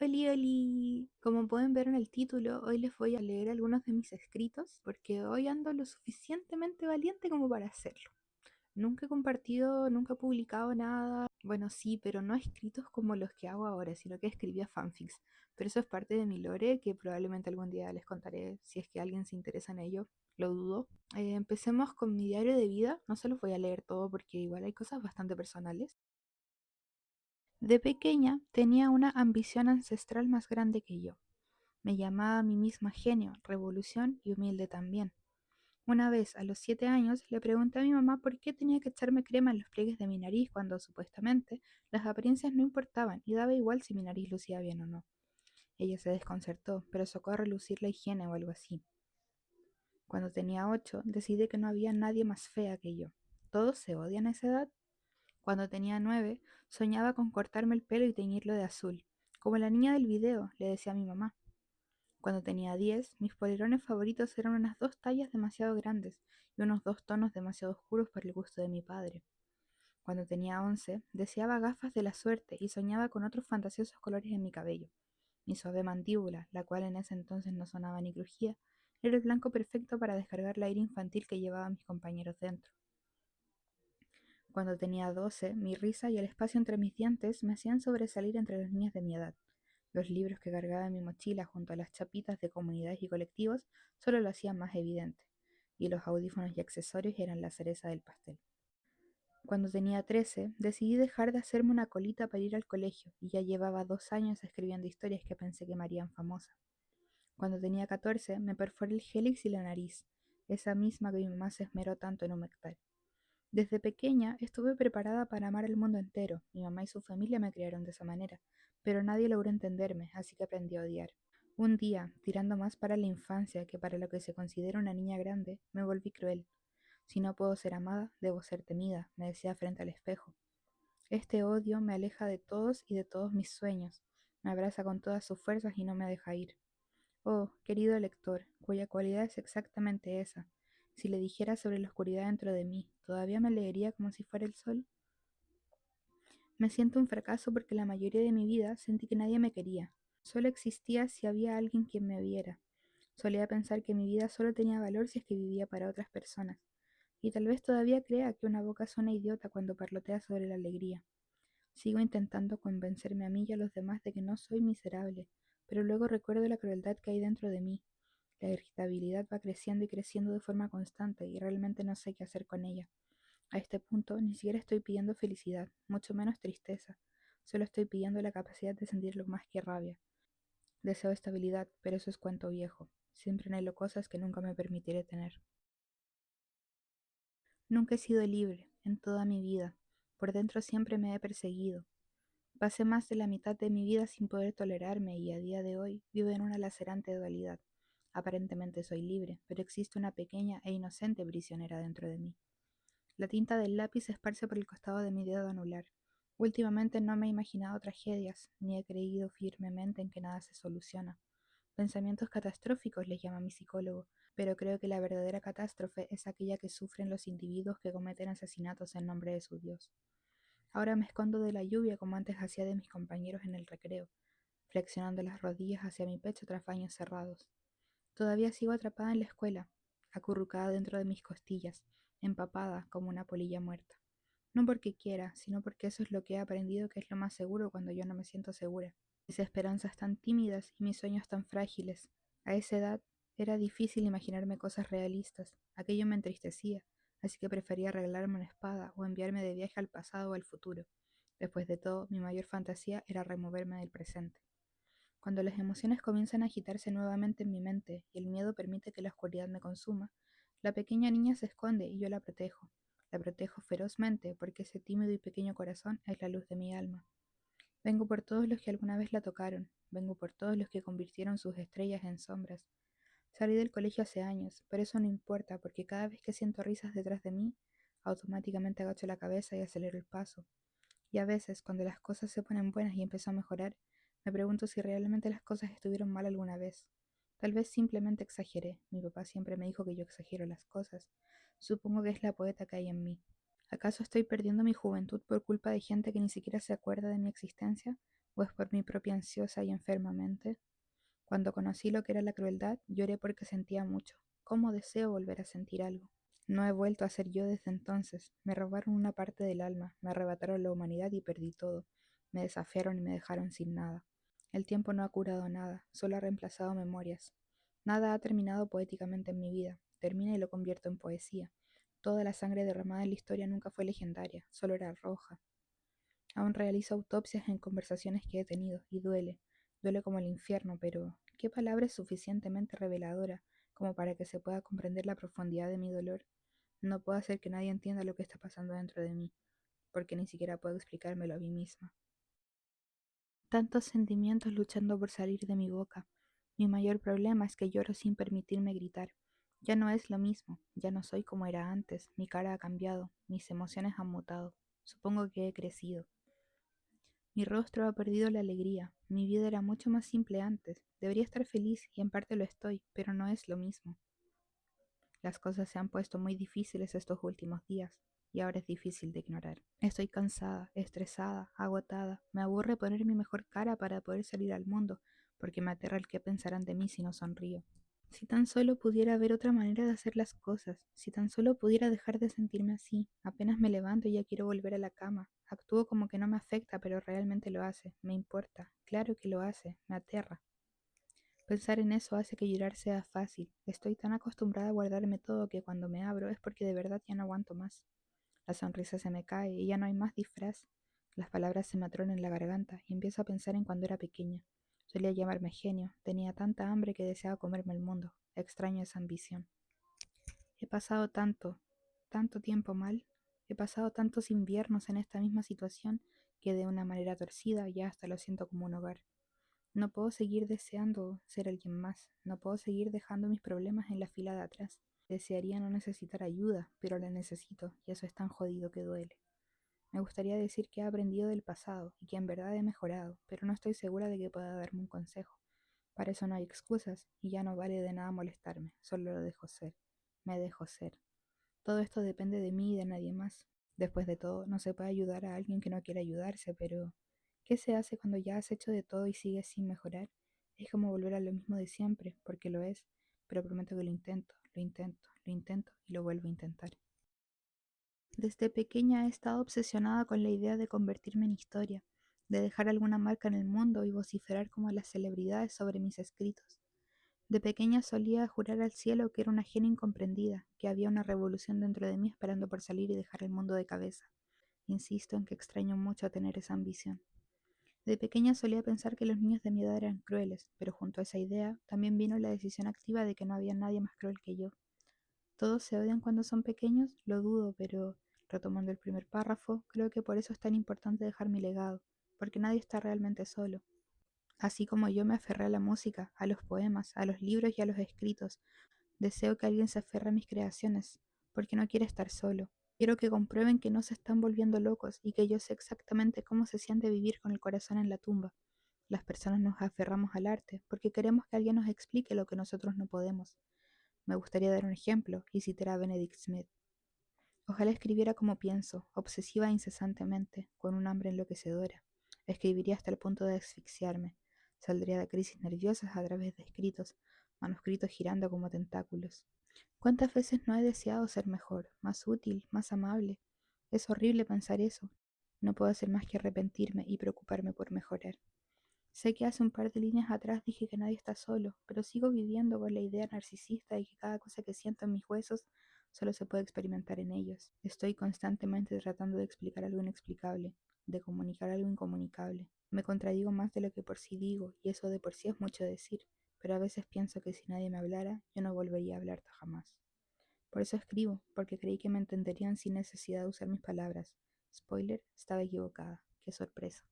Oli, Oli. Como pueden ver en el título, hoy les voy a leer algunos de mis escritos porque hoy ando lo suficientemente valiente como para hacerlo. Nunca he compartido, nunca he publicado nada. Bueno, sí, pero no escritos como los que hago ahora, sino que escribía fanfics. Pero eso es parte de mi lore que probablemente algún día les contaré si es que alguien se interesa en ello. Lo dudo. Empecemos con mi diario de vida. No se los voy a leer todo porque igual hay cosas bastante personales. De pequeña tenía una ambición ancestral más grande que yo. Me llamaba a mí misma genio, revolución y humilde también. Una vez, a los 7 años, le pregunté a mi mamá por qué tenía que echarme crema en los pliegues de mi nariz cuando, supuestamente, las apariencias no importaban y daba igual si mi nariz lucía bien o no. Ella se desconcertó, pero sacó a relucir la higiene o algo así. Cuando tenía 8, decidí que no había nadie más fea que yo. ¿Todos se odian a esa edad? Cuando tenía 9, soñaba con cortarme el pelo y teñirlo de azul, como la niña del video, le decía a mi mamá. Cuando tenía 10, mis polerones favoritos eran unas 2 tallas demasiado grandes y unos 2 tonos demasiado oscuros para el gusto de mi padre. Cuando tenía 11, deseaba gafas de la suerte y soñaba con otros fantasiosos colores en mi cabello. Mi suave mandíbula, la cual en ese entonces no sonaba ni crujía, era el blanco perfecto para descargar el aire infantil que llevaban mis compañeros dentro. Cuando tenía 12, mi risa y el espacio entre mis dientes me hacían sobresalir entre los niños de mi edad. Los libros que cargaba en mi mochila junto a las chapitas de comunidades y colectivos solo lo hacían más evidente, y los audífonos y accesorios eran la cereza del pastel. Cuando tenía 13, decidí dejar de hacerme una colita para ir al colegio, y ya llevaba 2 años escribiendo historias que pensé que me harían famosa. Cuando tenía 14, me perforé el hélix y la nariz, esa misma que mi mamá se esmeró tanto en humectar. Desde pequeña estuve preparada para amar el mundo entero. Mi mamá y su familia me criaron de esa manera, pero nadie logró entenderme, así que aprendí a odiar. Un día, tirando más para la infancia que para lo que se considera una niña grande, me volví cruel. Si no puedo ser amada, debo ser temida, me decía frente al espejo. Este odio me aleja de todos y de todos mis sueños, me abraza con todas sus fuerzas y no me deja ir. Oh, querido lector, cuya cualidad es exactamente esa. Si le dijera sobre la oscuridad dentro de mí, ¿todavía me leería como si fuera el sol? Me siento un fracaso porque la mayoría de mi vida sentí que nadie me quería. Solo existía si había alguien quien me viera. Solía pensar que mi vida solo tenía valor si es que vivía para otras personas. Y tal vez todavía crea que una boca suena idiota cuando parlotea sobre la alegría. Sigo intentando convencerme a mí y a los demás de que no soy miserable, pero luego recuerdo la crueldad que hay dentro de mí. La irritabilidad va creciendo y creciendo de forma constante y realmente no sé qué hacer con ella. A este punto ni siquiera estoy pidiendo felicidad, mucho menos tristeza. Solo estoy pidiendo la capacidad de sentirlo más que rabia. Deseo estabilidad, pero eso es cuento viejo. Siempre anhelo cosas que nunca me permitiré tener. Nunca he sido libre, en toda mi vida. Por dentro siempre me he perseguido. Pasé más de la mitad de mi vida sin poder tolerarme y a día de hoy vivo en una lacerante dualidad. Aparentemente soy libre, pero existe una pequeña e inocente prisionera dentro de mí. La tinta del lápiz se esparce por el costado de mi dedo anular. Últimamente no me he imaginado tragedias, ni he creído firmemente en que nada se soluciona. Pensamientos catastróficos les llama mi psicólogo, pero creo que la verdadera catástrofe es aquella que sufren los individuos que cometen asesinatos en nombre de su Dios. Ahora me escondo de la lluvia como antes hacía de mis compañeros en el recreo, flexionando las rodillas hacia mi pecho tras baños cerrados. Todavía sigo atrapada en la escuela, acurrucada dentro de mis costillas, empapada como una polilla muerta. No porque quiera, sino porque eso es lo que he aprendido que es lo más seguro cuando yo no me siento segura. Mis esperanzas tan tímidas y mis sueños tan frágiles. A esa edad era difícil imaginarme cosas realistas. Aquello me entristecía, así que prefería arreglarme una espada o enviarme de viaje al pasado o al futuro. Después de todo, mi mayor fantasía era removerme del presente. Cuando las emociones comienzan a agitarse nuevamente en mi mente y el miedo permite que la oscuridad me consuma, la pequeña niña se esconde y yo la protejo. La protejo ferozmente porque ese tímido y pequeño corazón es la luz de mi alma. Vengo por todos los que alguna vez la tocaron, vengo por todos los que convirtieron sus estrellas en sombras. Salí del colegio hace años, pero eso no importa porque cada vez que siento risas detrás de mí, automáticamente agacho la cabeza y acelero el paso. Y a veces, cuando las cosas se ponen buenas y empiezo a mejorar, me pregunto si realmente las cosas estuvieron mal alguna vez. Tal vez simplemente exageré. Mi papá siempre me dijo que yo exagero las cosas. Supongo que es la poeta que hay en mí. ¿Acaso estoy perdiendo mi juventud por culpa de gente que ni siquiera se acuerda de mi existencia? ¿O es por mi propia ansiosa y enferma mente? Cuando conocí lo que era la crueldad, lloré porque sentía mucho. ¿Cómo deseo volver a sentir algo? No he vuelto a ser yo desde entonces. Me robaron una parte del alma, me arrebataron la humanidad y perdí todo. Me desafiaron y me dejaron sin nada. El tiempo no ha curado nada, solo ha reemplazado memorias. Nada ha terminado poéticamente en mi vida. Termina y lo convierto en poesía. Toda la sangre derramada en la historia nunca fue legendaria, solo era roja. Aún realizo autopsias en conversaciones que he tenido, y duele. Duele como el infierno, pero ¿qué palabra es suficientemente reveladora como para que se pueda comprender la profundidad de mi dolor? No puedo hacer que nadie entienda lo que está pasando dentro de mí, porque ni siquiera puedo explicármelo a mí misma. Tantos sentimientos luchando por salir de mi boca. Mi mayor problema es que lloro sin permitirme gritar. Ya no es lo mismo, ya no soy como era antes, mi cara ha cambiado, mis emociones han mutado. Supongo que he crecido. Mi rostro ha perdido la alegría, mi vida era mucho más simple antes. Debería estar feliz y en parte lo estoy, pero no es lo mismo. Las cosas se han puesto muy difíciles estos últimos días y ahora es difícil de ignorar. Estoy cansada, estresada, agotada. Me aburre poner mi mejor cara para poder salir al mundo, porque me aterra el qué pensarán de mí si no sonrío. Si tan solo pudiera haber otra manera de hacer las cosas, si tan solo pudiera dejar de sentirme así. Apenas me levanto y ya quiero volver a la cama. Actúo como que no me afecta, pero realmente lo hace. Me importa. Claro que lo hace. Me aterra. Pensar en eso hace que llorar sea fácil. Estoy tan acostumbrada a guardarme todo que cuando me abro es porque de verdad ya no aguanto más. La sonrisa se me cae y ya no hay más disfraz. Las palabras se me atronan en la garganta y empiezo a pensar en cuando era pequeña. Solía llamarme genio. Tenía tanta hambre que deseaba comerme el mundo. Extraño esa ambición. He pasado tanto tiempo mal. He pasado tantos inviernos en esta misma situación que de una manera torcida ya hasta lo siento como un hogar. No puedo seguir deseando ser alguien más. No puedo seguir dejando mis problemas en la fila de atrás. Desearía no necesitar ayuda, pero la necesito y eso es tan jodido que duele. Me gustaría decir que he aprendido del pasado y que en verdad he mejorado, pero no estoy segura de que pueda darme un consejo. Para eso no hay excusas y ya no vale de nada molestarme, solo lo dejo ser. Me dejo ser. Todo esto depende de mí y de nadie más. Después de todo, no se puede ayudar a alguien que no quiere ayudarse, pero ¿qué se hace cuando ya has hecho de todo y sigues sin mejorar? Es como volver a lo mismo de siempre, porque lo es, pero prometo que lo intento, lo intento, lo intento y lo vuelvo a intentar. Desde pequeña he estado obsesionada con la idea de convertirme en historia, de dejar alguna marca en el mundo y vociferar como las celebridades sobre mis escritos. De pequeña solía jurar al cielo que era una genio incomprendida, que había una revolución dentro de mí esperando por salir y dejar el mundo de cabeza. Insisto en que extraño mucho tener esa ambición. De pequeña solía pensar que los niños de mi edad eran crueles, pero junto a esa idea también vino la decisión activa de que no había nadie más cruel que yo. Todos se odian cuando son pequeños, lo dudo, pero retomando el primer párrafo, creo que por eso es tan importante dejar mi legado, porque nadie está realmente solo. Así como yo me aferré a la música, a los poemas, a los libros y a los escritos, deseo que alguien se aferre a mis creaciones, porque no quiere estar solo. Quiero que comprueben que no se están volviendo locos y que yo sé exactamente cómo se siente vivir con el corazón en la tumba. Las personas nos aferramos al arte porque queremos que alguien nos explique lo que nosotros no podemos. Me gustaría dar un ejemplo y citar a Benedict Smith. Ojalá escribiera como pienso, obsesiva incesantemente, con un hambre enloquecedora. Escribiría hasta el punto de asfixiarme. Saldría de crisis nerviosas a través de escritos, manuscritos girando como tentáculos. ¿Cuántas veces no he deseado ser mejor, más útil, más amable? Es horrible pensar eso. No puedo hacer más que arrepentirme y preocuparme por mejorar. Sé que hace un par de líneas atrás dije que nadie está solo, pero sigo viviendo con la idea narcisista de que cada cosa que siento en mis huesos solo se puede experimentar en ellos. Estoy constantemente tratando de explicar algo inexplicable, de comunicar algo incomunicable. Me contradigo más de lo que por sí digo, y eso de por sí es mucho decir, pero a veces pienso que si nadie me hablara, yo no volvería a hablar jamás. Por eso escribo, porque creí que me entenderían sin necesidad de usar mis palabras. Spoiler, estaba equivocada. Qué sorpresa.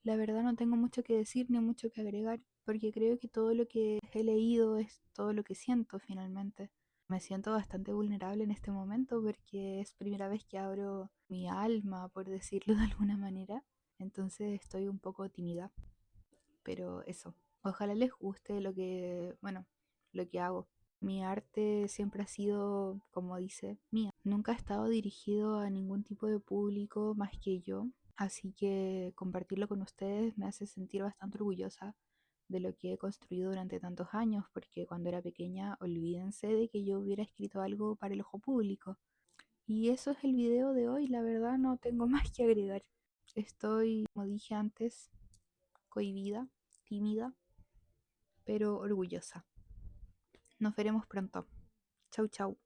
La verdad no tengo mucho que decir ni mucho que agregar, porque creo que todo lo que he leído es todo lo que siento finalmente. Me siento bastante vulnerable en este momento porque es primera vez que abro mi alma, por decirlo de alguna manera. Entonces estoy un poco tímida, pero eso. Ojalá les guste lo que hago. Mi arte siempre ha sido, como dice, mía. Nunca ha estado dirigido a ningún tipo de público más que yo. Así que compartirlo con ustedes me hace sentir bastante orgullosa de lo que he construido durante tantos años, porque cuando era pequeña, olvídense de que yo hubiera escrito algo para el ojo público. Y eso es el video de hoy, la verdad no tengo más que agregar. Estoy, como dije antes, cohibida, tímida, pero orgullosa. Nos veremos pronto. Chau, chau.